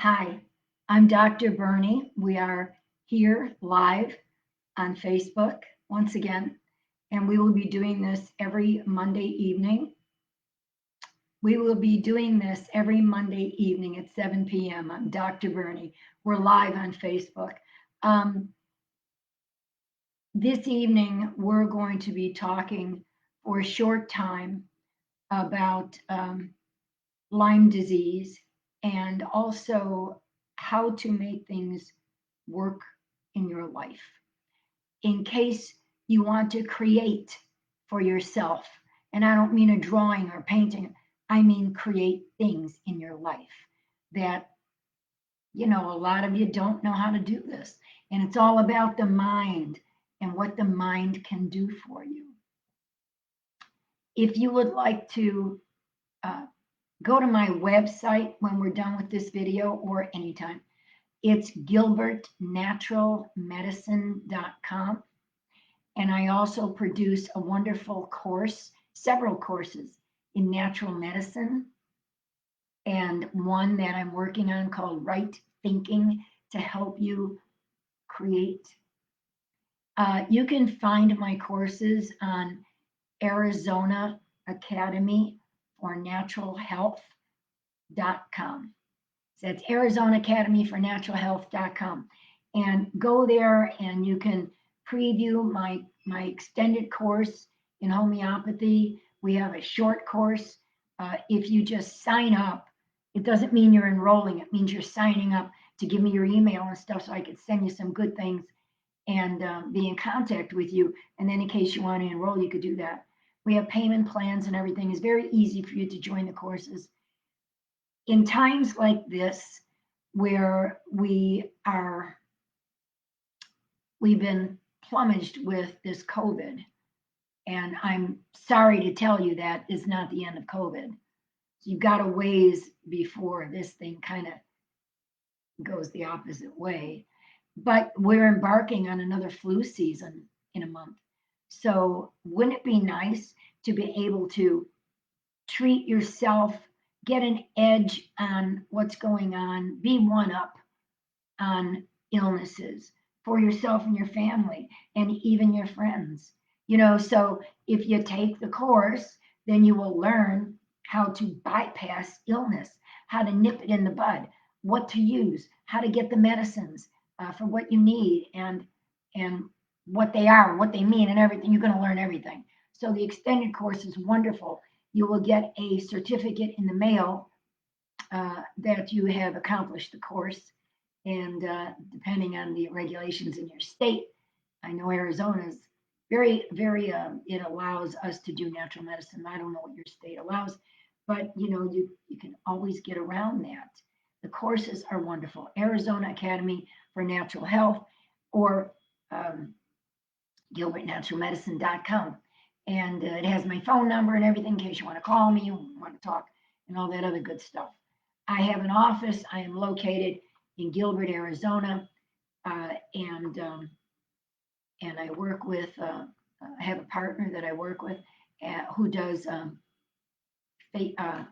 Hi, I'm Dr. Berni. We are here live on Facebook once again, and we will be doing this every Monday evening. We will be doing this every Monday evening at 7 p.m. I'm Dr. Berni. We're live on Facebook. Um, this evening, we're going to be talking for a short time about Lyme disease and also how to make things work in your life in case you want to create for yourself. And I don't mean a drawing or painting, I mean create things in your life that, a lot of you don't know how to do this. And it's all about the mind and what the mind can do for you. If you would like to uh, go to my website when we're done with this video or anytime, it's gilbertnaturalmedicine.com. And I also produce a wonderful course, several courses in natural medicine, and one that I'm working on called Right Thinking to help you create. You can find my courses on Arizona Academy for Natural Health.com. So that's Arizona Academy for Natural Health.com. And go there and you can preview my extended course in homeopathy. We have a short course. If you just sign up, it doesn't mean you're enrolling, it means you're signing up to give me your email and stuff so I could send you some good things and be in contact with you. And then in case you want to enroll, you could do that. We have payment plans and everything. It's very easy for you to join the courses. In times like this, where we've been plumaged with this COVID, and I'm sorry to tell you that is not the end of COVID. So you've got a ways before this thing kind of goes the opposite way. But we're embarking on another flu season in a month. So wouldn't it be nice to be able to treat yourself, get an edge on what's going on, be one up on illnesses for yourself and your family and even your friends? So if you take the course, then you will learn how to bypass illness, how to nip it in the bud, what to use, how to get the medicines for what you need, and what they are, what they mean, and everything. You're going to learn everything. So the extended course is wonderful. You will get a certificate in the mail that you have accomplished the course. And depending on the regulations in your state, I know Arizona's very, very, it allows us to do natural medicine. I don't know what your state allows, but you can always get around that. The courses are wonderful. Arizona Academy for Natural Health or um, gilbertnaturalmedicine.com. And it has my phone number and everything in case you want to call me, you want to talk, and all that other good stuff. I have an office. I am located in Gilbert, Arizona, uh, and um, and I work with. I have a partner that I work with who does fa- uh,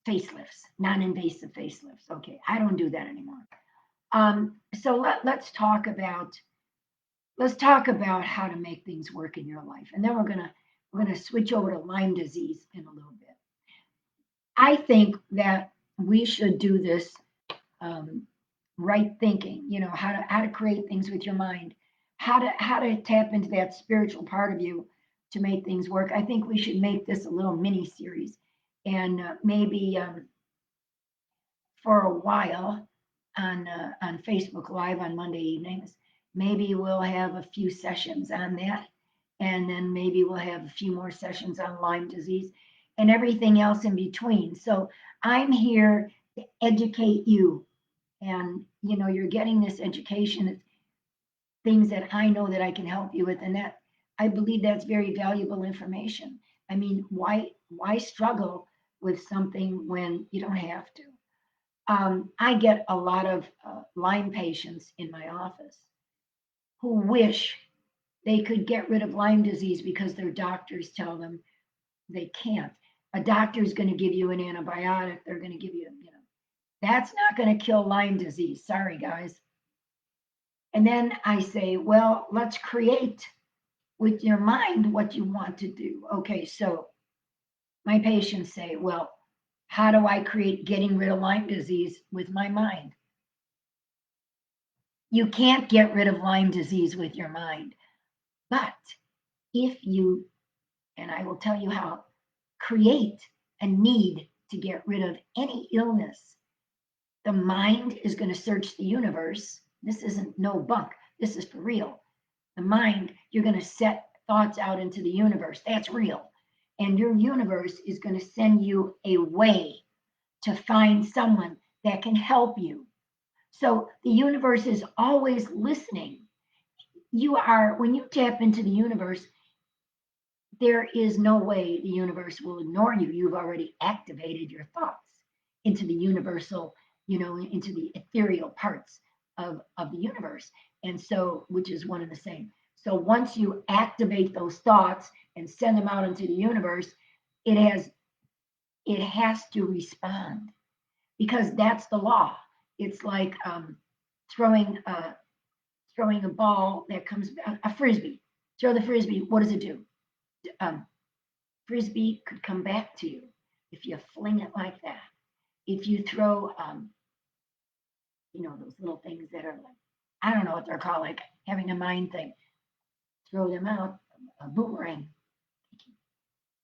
facelifts, non-invasive facelifts. Okay, I don't do that anymore. So let's talk about how to make things work in your life, and then we're gonna switch over to Lyme disease in a little bit. I think that we should do this um, right thinking, how to create things with your mind, how to tap into that spiritual part of you to make things work. I think we should make this a little mini series, and maybe for a while on Facebook Live on Monday evenings. Maybe we'll have a few sessions on that, and then maybe we'll have a few more sessions on Lyme disease and everything else in between. So I'm here to educate you, and you're getting this education, things that I know that I can help you with, and that I believe that's very valuable information. I mean, why struggle with something when you don't have to? I get a lot of Lyme patients in my office who wish they could get rid of Lyme disease because their doctors tell them they can't. A doctor is going to give you an antibiotic. They're going to give you, That's not going to kill Lyme disease. Sorry, guys. And then I say, well, let's create with your mind what you want to do. Okay, so my patients say, well, how do I create getting rid of Lyme disease with my mind? You can't get rid of Lyme disease with your mind. But if you, and I will tell you how, create a need to get rid of any illness, the mind is going to search the universe. This isn't no bunk. This is for real. The mind, you're going to set thoughts out into the universe. That's real. And your universe is going to send you a way to find someone that can help you. So the universe is always listening. You are, when you tap into the universe, there is no way the universe will ignore you. You've already activated your thoughts into the universal, into the ethereal parts of the universe. And so, which is one and the same. So once you activate those thoughts and send them out into the universe, it has to respond, because that's the law. It's like throwing a ball that comes, a frisbee. Throw the frisbee. What does it do? Um, Frisbee could come back to you if you fling it like that. If you throw, those little things that are like, I don't know what they're called, like having a mind thing, throw them out, a boomerang.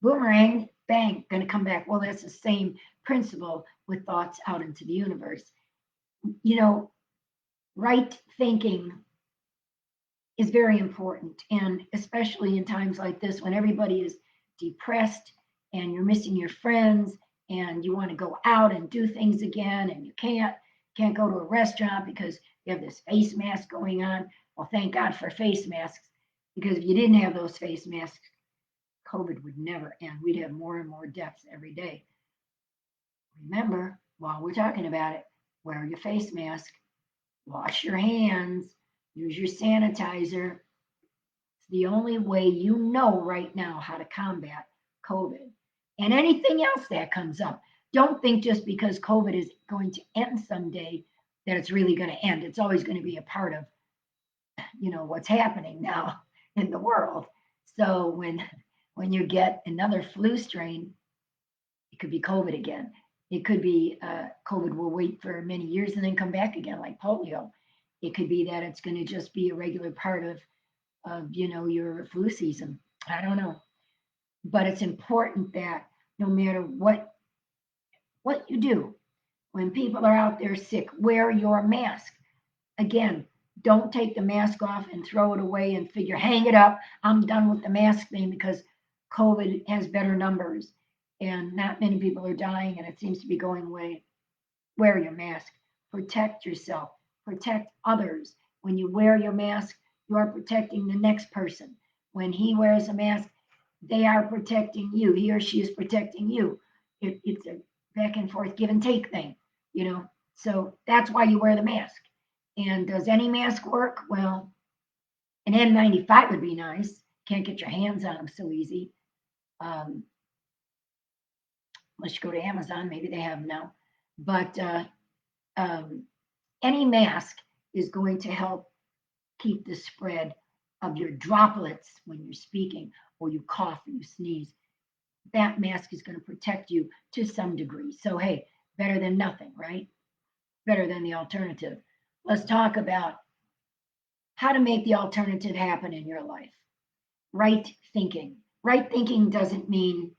Boomerang, bang, going to come back. Well, that's the same principle with thoughts out into the universe. Right thinking is very important. And especially in times like this, when everybody is depressed and you're missing your friends and you want to go out and do things again and you can't go to a restaurant because you have this face mask going on. Well, thank God for face masks, because if you didn't have those face masks, COVID would never end. We'd have more and more deaths every day. Remember, while we're talking about it, wear your face mask, wash your hands, use your sanitizer. It's the only way you know right now how to combat COVID and anything else that comes up. Don't think just because COVID is going to end someday that it's really going to end. It's always going to be a part of, what's happening now in the world. So when you get another flu strain, it could be COVID again. It could be COVID will wait for many years and then come back again, like polio. It could be that it's going to just be a regular part of your flu season. I don't know, but it's important that no matter what you do, when people are out there sick, wear your mask. Again, don't take the mask off and throw it away and figure, hang it up. I'm done with the mask thing because COVID has better numbers and not many people are dying and it seems to be going away. Wear your mask. Protect yourself. Protect others. When you wear your mask, you are protecting the next person. When he wears a mask, they are protecting you. He or she is protecting you. It's a back and forth give and take thing, So that's why you wear the mask. And does any mask work? Well, an N95 would be nice. Can't get your hands on them so easy. Unless you go to Amazon, maybe they have them now. But any mask is going to help keep the spread of your droplets when you're speaking or you cough or you sneeze. That mask is going to protect you to some degree. So, hey, better than nothing, right? Better than the alternative. Let's talk about how to make the alternative happen in your life. Right thinking. Right thinking doesn't mean,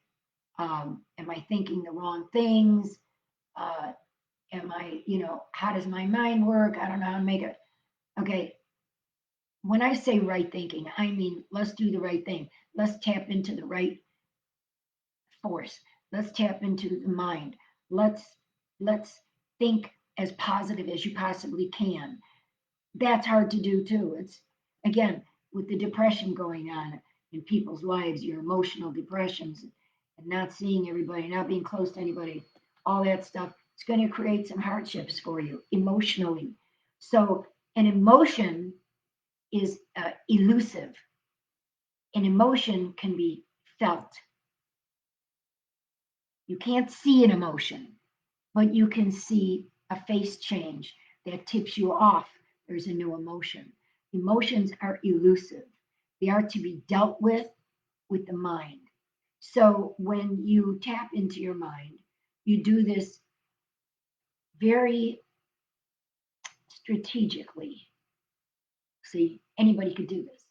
am I thinking the wrong things? Am I, how does my mind work? I don't know how to make it. Okay. When I say right thinking, I mean, let's do the right thing. Let's tap into the right force. Let's tap into the mind. Let's think as positive as you possibly can. That's hard to do too. It's, again, with the depression going on in people's lives, your emotional depressions and not seeing everybody, not being close to anybody, all that stuff, it's going to create some hardships for you emotionally. So an emotion is elusive. An emotion can be felt. You can't see an emotion, but you can see a face change that tips you off. There's a new emotion. Emotions are elusive. They are to be dealt with the mind. So when you tap into your mind, you do this very strategically. See, anybody could do this.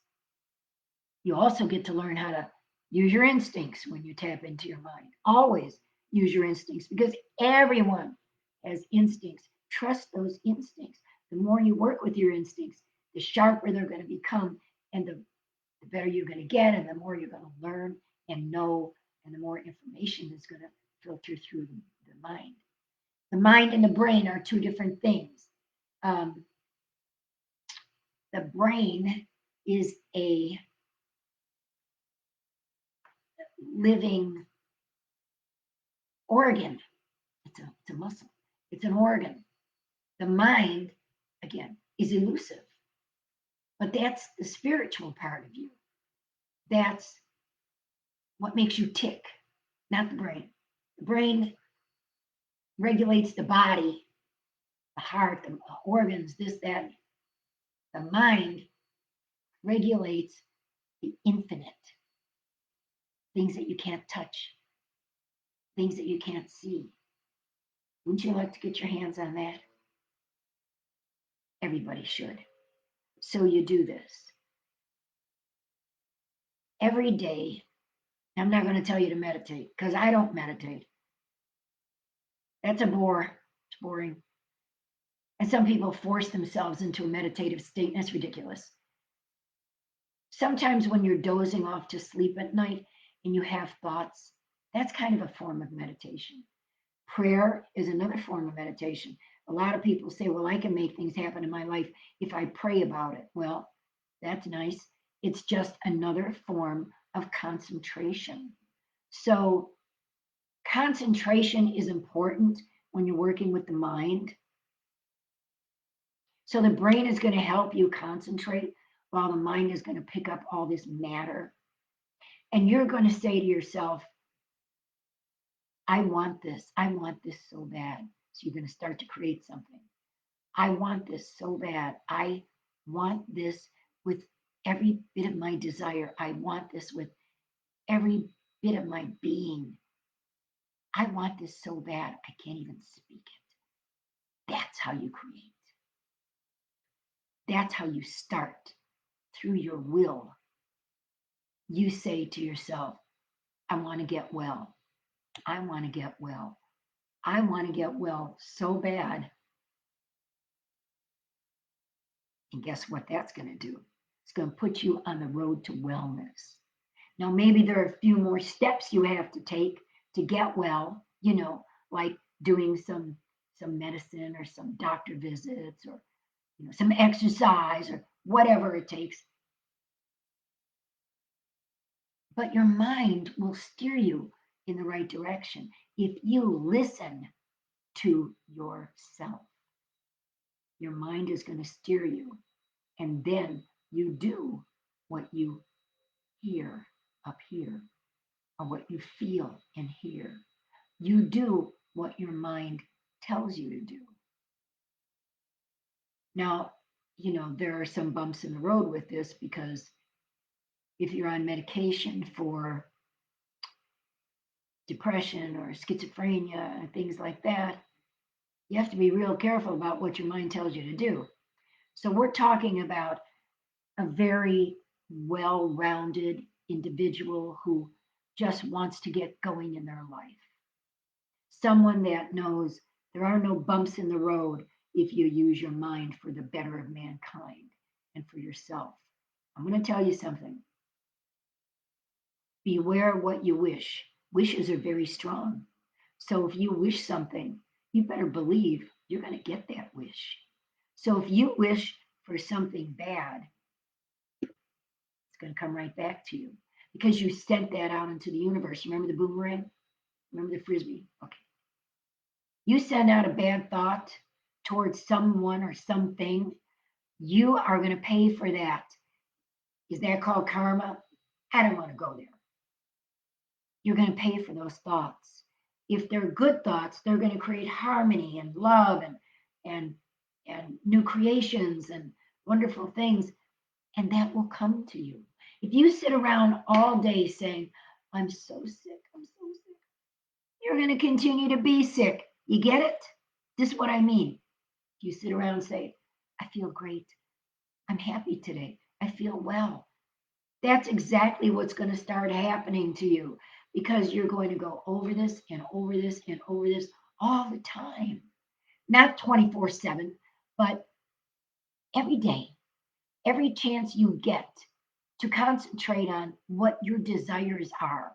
You also get to learn how to use your instincts when you tap into your mind. Always use your instincts because everyone has instincts. Trust those instincts. The more you work with your instincts, the sharper they're going to become and the better you're going to get and the more you're going to learn and know and the more information is going to filter through the mind. The mind and the brain are two different things. Um, the brain is a living organ. It's a muscle. It's an organ. The mind, again, is elusive, but that's the spiritual part of you. That's what makes you tick, not the brain. The brain regulates the body, the heart, the organs, this, that. The mind regulates the infinite, things that you can't touch, things that you can't see. Wouldn't you like to get your hands on that? Everybody should. So you do this every day. I'm not going to tell you to meditate because I don't meditate. That's a bore. It's boring. And some people force themselves into a meditative state, and that's ridiculous. Sometimes when you're dozing off to sleep at night and you have thoughts, that's kind of a form of meditation. Prayer is another form of meditation. A lot of people say, well, I can make things happen in my life if I pray about it. Well, that's nice. It's just another form of concentration. So, concentration is important when you're working with the mind. So, the brain is going to help you concentrate while the mind is going to pick up all this matter. And you're going to say to yourself, I want this. I want this so bad. So, you're going to start to create something. I want this so bad. I want this with every bit of my desire. I want this with every bit of my being. I want this so bad, I can't even speak it. That's how you create. That's how you start through your will. You say to yourself, I want to get well. I want to get well. I want to get well so bad. And guess what that's going to do? It's going to put you on the road to wellness. Now, maybe there are a few more steps you have to take to get well, like doing some medicine or some doctor visits or some exercise or whatever it takes. But your mind will steer you in the right direction if you listen to yourself. Your mind is going to steer you, and then you do what you hear up here or what you feel in here. You do what your mind tells you to do. Now, there are some bumps in the road with this because if you're on medication for depression or schizophrenia and things like that, you have to be real careful about what your mind tells you to do. So, we're talking about a very well rounded individual who just wants to get going in their life. Someone that knows there are no bumps in the road if you use your mind for the better of mankind and for yourself. I'm going to tell you something. Beware what you wish. Wishes are very strong. So if you wish something, you better believe you're going to get that wish. So if you wish for something bad, it's going to come right back to you because you sent that out into the universe. Remember the boomerang? Remember the frisbee? Okay. You send out a bad thought towards someone or something, you are going to pay for that. Is that called karma? I don't want to go there. You're going to pay for those thoughts. If they're good thoughts, they're going to create harmony and love and and new creations and wonderful things, and that will come to you. If you sit around all day saying, I'm so sick, I'm so sick, you're going to continue to be sick. You get it? This is what I mean. You sit around and say, I feel great. I'm happy today. I feel well. That's exactly what's going to start happening to you because you're going to go over this and over this and over this all the time. Not 24/7, but every day, every chance you get to concentrate on what your desires are.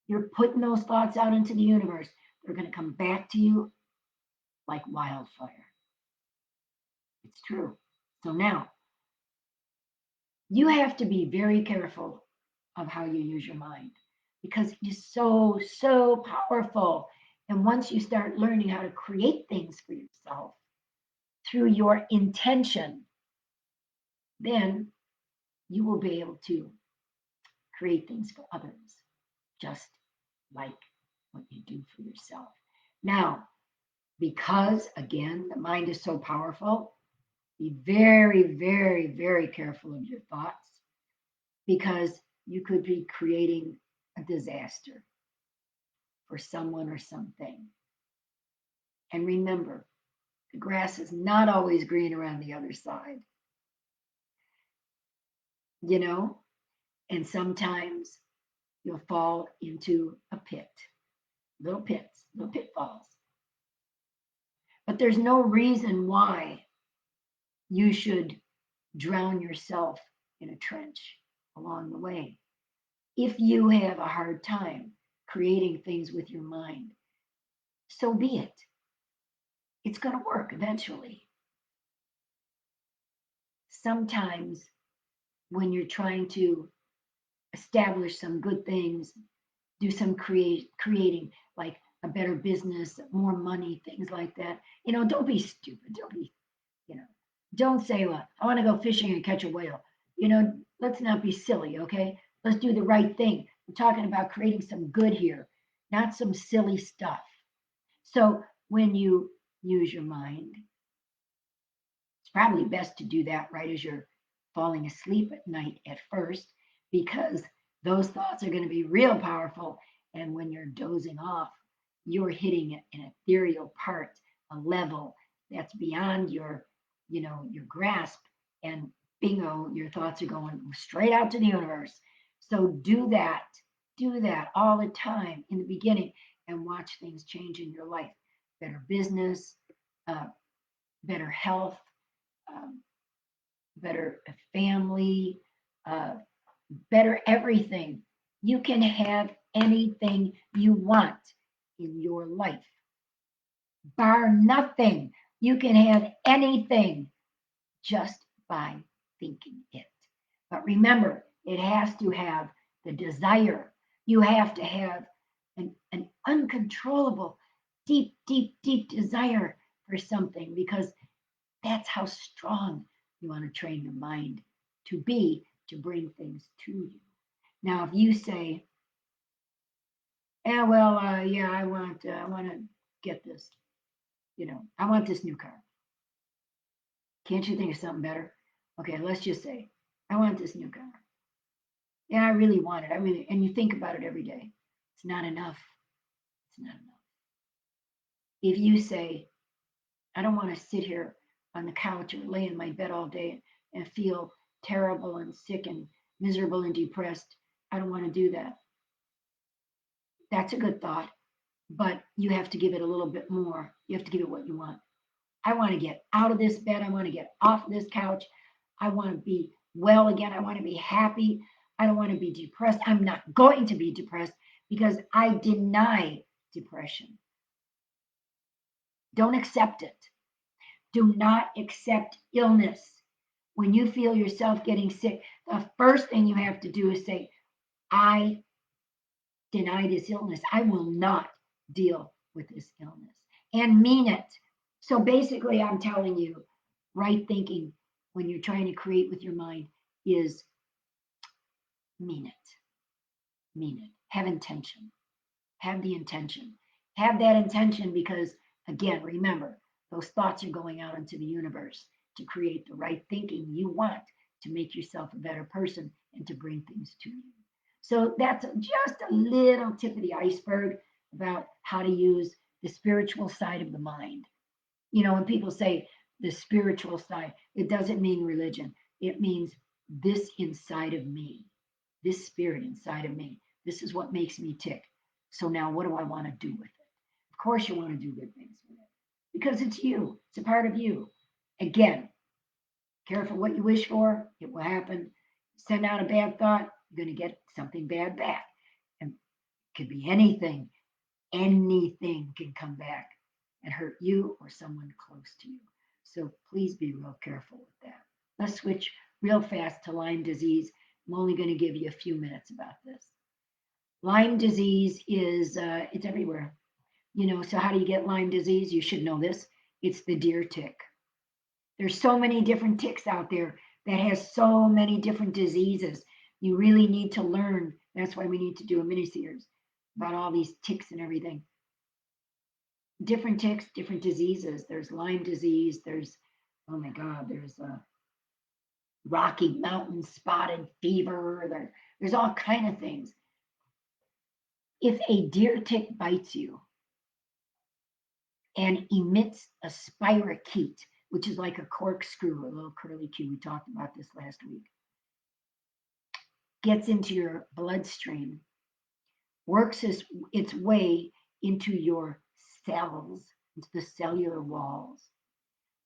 You're putting those thoughts out into the universe. They're going to come back to you like wildfire. It's true. So now you have to be very careful of how you use your mind because it is so, so powerful. And once you start learning how to create things for yourself through your intention, then you will be able to create things for others, just like what you do for yourself. Now, because again, the mind is so powerful, be very, very, very careful of your thoughts because you could be creating a disaster for someone or something. And remember, the grass is not always green around the other side, you know, and sometimes you'll fall into a pit, little pits, little pitfalls. But there's no reason why you should drown yourself in a trench along the way. If you have a hard time creating things with your mind, so be it. It's going to work eventually. Sometimes when you're trying to establish some good things, do some creating like a better business, more money, things like that. Don't be stupid. Don't be, you know, don't say, well, I want to go fishing and catch a whale. Let's not be silly, okay? Let's do the right thing. We're talking about creating some good here, not some silly stuff. So when you use your mind, it's probably best to do that right as you're falling asleep at night at first, because those thoughts are going to be real powerful. And when you're dozing off, you're hitting an ethereal part, a level that's beyond your grasp. And bingo, your thoughts are going straight out to the universe. So do that all the time in the beginning and watch things change in your life. Better business, uh, better health, um, better family, uh, better everything. You can have anything you want in your life, bar nothing. You can have anything just by thinking it. But remember, it has to have the desire. You have to have an uncontrollable, deep, deep, deep desire for something because that's how strong you want to train your mind to be to bring things to you. Now, if you say, "Yeah, well, yeah, I want to get this. I want this new car." Can't you think of something better? Okay, let's just say, "I want this new car. Yeah, I really want it. I really," and you think about it every day. It's not enough. It's not enough. If you say, "I don't want to sit here on the couch or lay in my bed all day and feel terrible and sick and miserable and depressed. I don't want to do that." That's a good thought, but you have to give it a little bit more. You have to give it what you want. I want to get out of this bed. I want to get off this couch. I want to be well again. I want to be happy. I don't want to be depressed. I'm not going to be depressed because I deny depression. Don't accept it. Do not accept illness. When you feel yourself getting sick, the first thing you have to do is say, I deny this illness. I will not deal with this illness and mean it. So basically, I'm telling you, right thinking when you're trying to create with your mind is mean it. Mean it. Have intention. Have the intention. Have that intention because, again, remember, Those thoughts are going out into the universe to create the right thinking you want to make yourself a better person and to bring things to you. So that's just a little tip of the iceberg about how to use the spiritual side of the mind. You know, when people say the spiritual side, it doesn't mean religion. It means this inside of me, this spirit inside of me. This is what makes me tick. So now what do I want to do with it? Of course, you want to do good things with it because it's you, it's a part of you. Again, careful what you wish for, it will happen. Send out a bad thought, you're going to get something bad back. And it could be anything, anything can come back and hurt you or someone close to you. So please be real careful with that. Let's switch real fast to Lyme disease. I'm only going to give you a few minutes about this. Lyme disease is it's everywhere. You know, so how do you get Lyme disease? You should know this. It's the deer tick. There's so many different ticks out there that has so many different diseases. You really need to learn. That's why we need to do a mini series about all these ticks and everything. Different ticks, different diseases. There's Lyme disease. There's, oh my God, there's Rocky Mountain spotted fever. There's all kind of things. If a deer tick bites you and emits a spirochete, which is like a corkscrew, a little curly Q, we talked about this last week, gets into your bloodstream, works its way into your cells, into the cellular walls,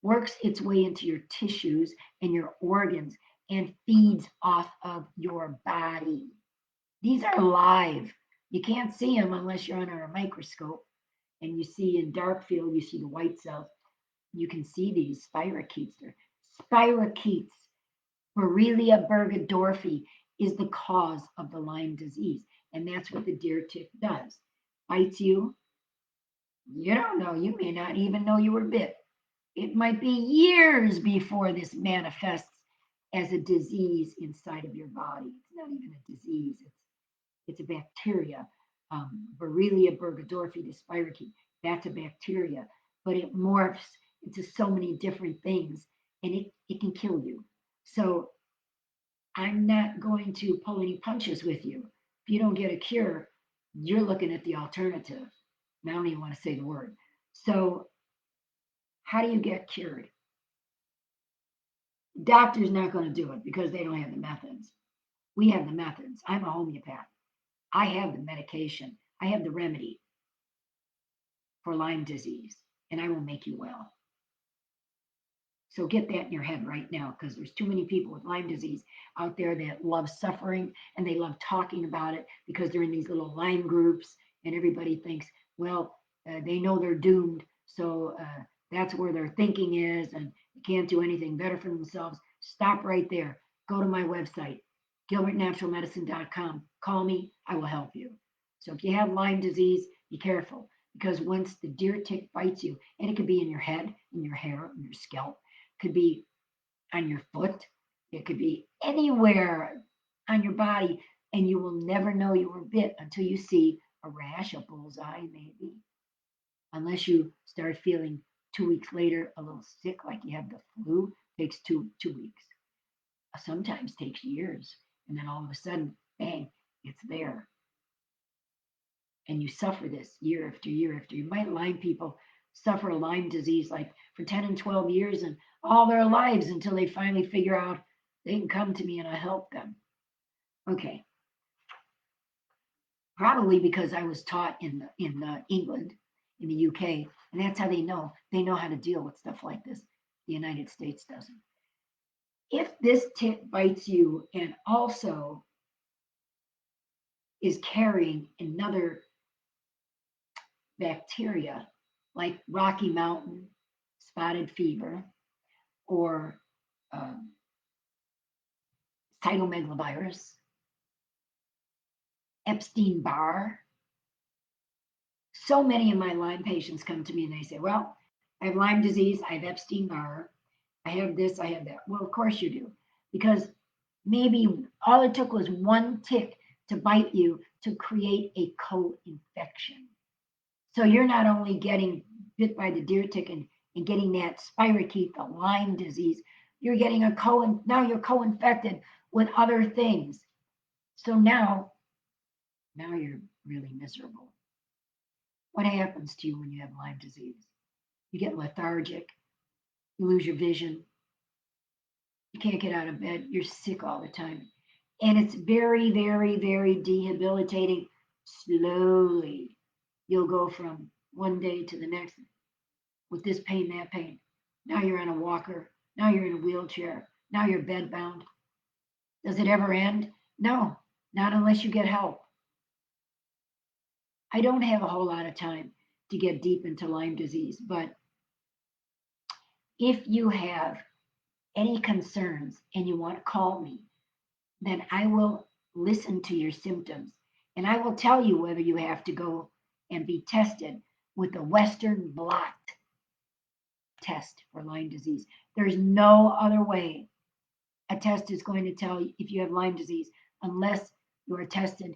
works its way into your tissues and your organs, and feeds off of your body. These are live. You can't see them unless you're under a microscope and you see in dark field, you see the white cells. You can see these spirochetes. Spirochetes, Borrelia burgdorferi, is the cause of the Lyme disease. And that's what the deer tick does. Bites you. You don't know. You may not even know you were bit. It might be years before this manifests as a disease inside of your body. It's not even a disease. It's a bacteria. Borrelia burgdorferi, the spirochete, that's a bacteria, but it morphs into so many different things and it can kill you. So I'm not going to pull any punches with you. If you don't get a cure, you're looking at the alternative. I don't even want to say the word. So how do you get cured? Doctor's not going to do it because they don't have the methods. We have the methods. I'm a homeopath. I have the medication. I have the remedy for Lyme disease, and I will make you well. So get that in your head right now, because there's too many people with Lyme disease out there that love suffering and they love talking about it because they're in these little Lyme groups, and everybody thinks, well, they know they're doomed, so that's where their thinking is, and they can't do anything better for themselves. Stop right there. Go to my website, gilbertnaturalmedicine.com. Call me. I will help you. So if you have Lyme disease, be careful, because once the deer tick bites you, and it could be in your head, in your hair, in your scalp, could be on your foot, it could be anywhere on your body, and you will never know you were bit until you see a rash, a bullseye, maybe. Unless you start feeling 2 weeks later a little sick, like you have the flu, takes two weeks. Sometimes takes years, and then all of a sudden, bang, it's there. And you suffer this year after year after year. My Lyme people suffer Lyme disease like for 10 and 12 years and all their lives until they finally figure out they can come to me and I help them. Okay. Probably because I was taught in England, in the UK, and that's how they know. They know how to deal with stuff like this. The United States doesn't. If this tick bites you and also is carrying another bacteria like Rocky Mountain spotted fever or cytomegalovirus, Epstein-Barr. So many of my Lyme patients come to me and they say, well, I have Lyme disease, I have Epstein-Barr, I have this, I have that. Well, of course you do, because maybe all it took was one tick to bite you to create a co-infection. So you're not only getting bit by the deer tick and and getting that spirochete, the Lyme disease, you're getting now you're co-infected with other things. So now you're really miserable. What happens to you when you have Lyme disease? You get lethargic, you lose your vision, you can't get out of bed, you're sick all the time. And it's very, very, very debilitating. Slowly, you'll go from one day to the next with this pain, that pain. Now you're on a walker. Now you're in a wheelchair. Now you're bedbound. Does it ever end? No, not unless you get help. I don't have a whole lot of time to get deep into Lyme disease, but if you have any concerns and you want to call me, then I will listen to your symptoms and I will tell you whether you have to go and be tested with the Western blot test for Lyme disease. There's no other way a test is going to tell you if you have Lyme disease unless you are tested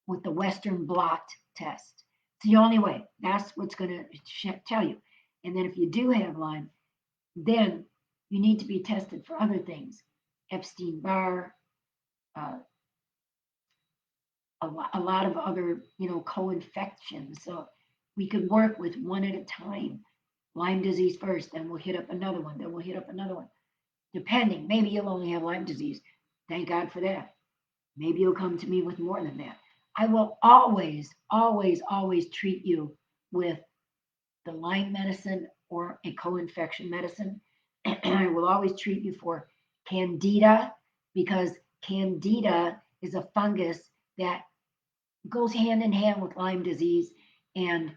with the Western blot test. It's the only way. That's what's going to tell you. And then if you do have Lyme, then you need to be tested for other things, Epstein-Barr, uh, a lot of other, co-infections. So we could work with one at a time. Lyme disease first, then we'll hit up another one, then we'll hit up another one. Depending, maybe you'll only have Lyme disease. Thank God for that. Maybe you'll come to me with more than that. I will always, always, always treat you with the Lyme medicine or a co-infection medicine. I will always treat you for Candida because Candida is a fungus that goes hand in hand with Lyme disease and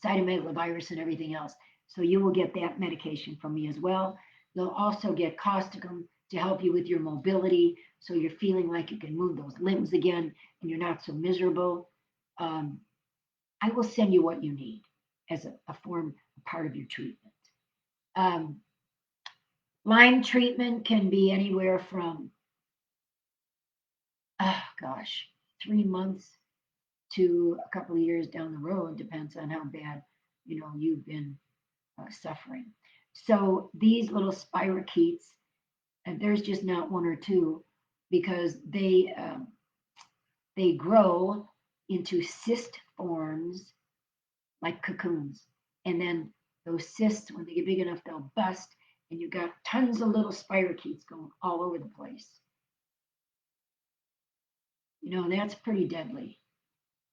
cytomegalovirus and everything else. So you will get that medication from me as well. You'll also get causticum to help you with your mobility so you're feeling like you can move those limbs again and you're not so miserable. I will send you what you need as a part of your treatment. Um, Lyme treatment can be anywhere from, 3 months to a couple of years down the road, depends on how bad you've been suffering. So these little spirochetes, and there's just not one or two, because they grow into cyst forms like cocoons, and then those cysts, when they get big enough, they'll bust, and you've got tons of little spirochetes going all over the place. That's pretty deadly.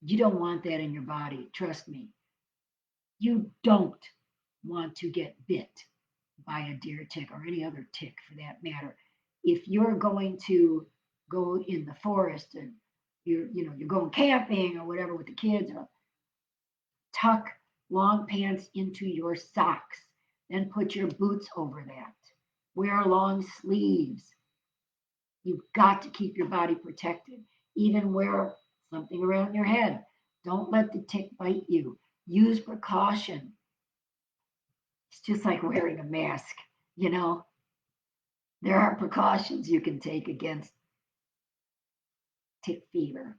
You don't want that in your body, trust me. You don't want to get bit by a deer tick or any other tick for that matter. If you're going to go in the forest and you're going camping or whatever with the kids, or tuck long pants into your socks, then put your boots over that. Wear long sleeves. You've got to keep your body protected. Even wear something around your head. Don't let the tick bite you. Use precaution. It's just like wearing a mask, you know. There are precautions you can take against tick fever.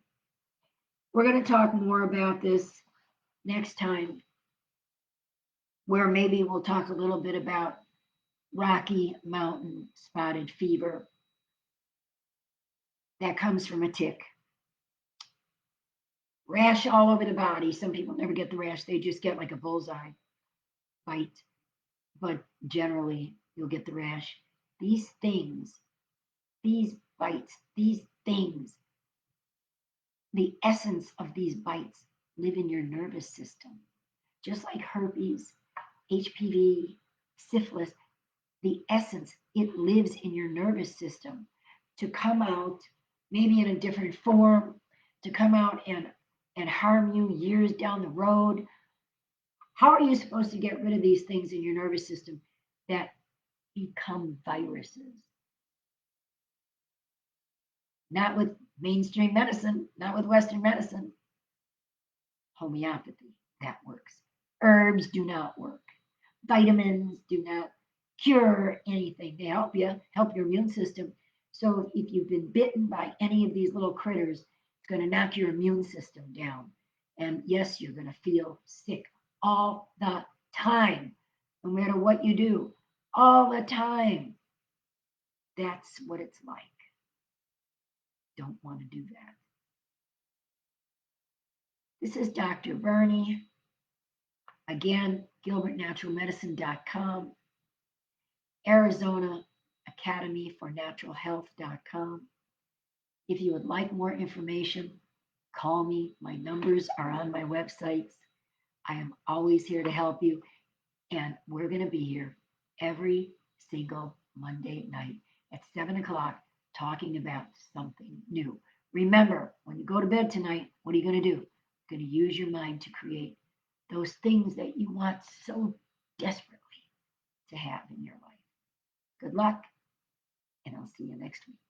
We're going to talk more about this next time, where maybe we'll talk a little bit about Rocky Mountain spotted fever that comes from a tick. Rash all over the body. Some people never get the rash, they just get like a bullseye bite, but generally you'll get the rash. These things, these bites, these things, the essence of these bites live in your nervous system. Just like herpes, HPV, syphilis, the essence, it lives in your nervous system to come out maybe in a different form, to come out and harm you years down the road. How are you supposed to get rid of these things in your nervous system that become viruses? Not with mainstream medicine, not with Western medicine. Homeopathy, that works. Herbs do not work. Vitamins do not cure anything. They help you, help your immune system. So if you've been bitten by any of these little critters, it's going to knock your immune system down. And yes, you're going to feel sick all the time. no matter what you do, all the time. That's what it's like. Don't want to do that. This is Dr. Berni. Again, gilbertnaturalmedicine.com, Arizona Academy for Natural Health.com. If you would like more information, call me. My numbers are on my websites. I am always here to help you. And we're going to be here every single Monday night at 7 o'clock talking about something new. Remember, when you go to bed tonight, what are you going to do? You're going to use your mind to create those things that you want so desperately to have in your life. Good luck, and I'll see you next week.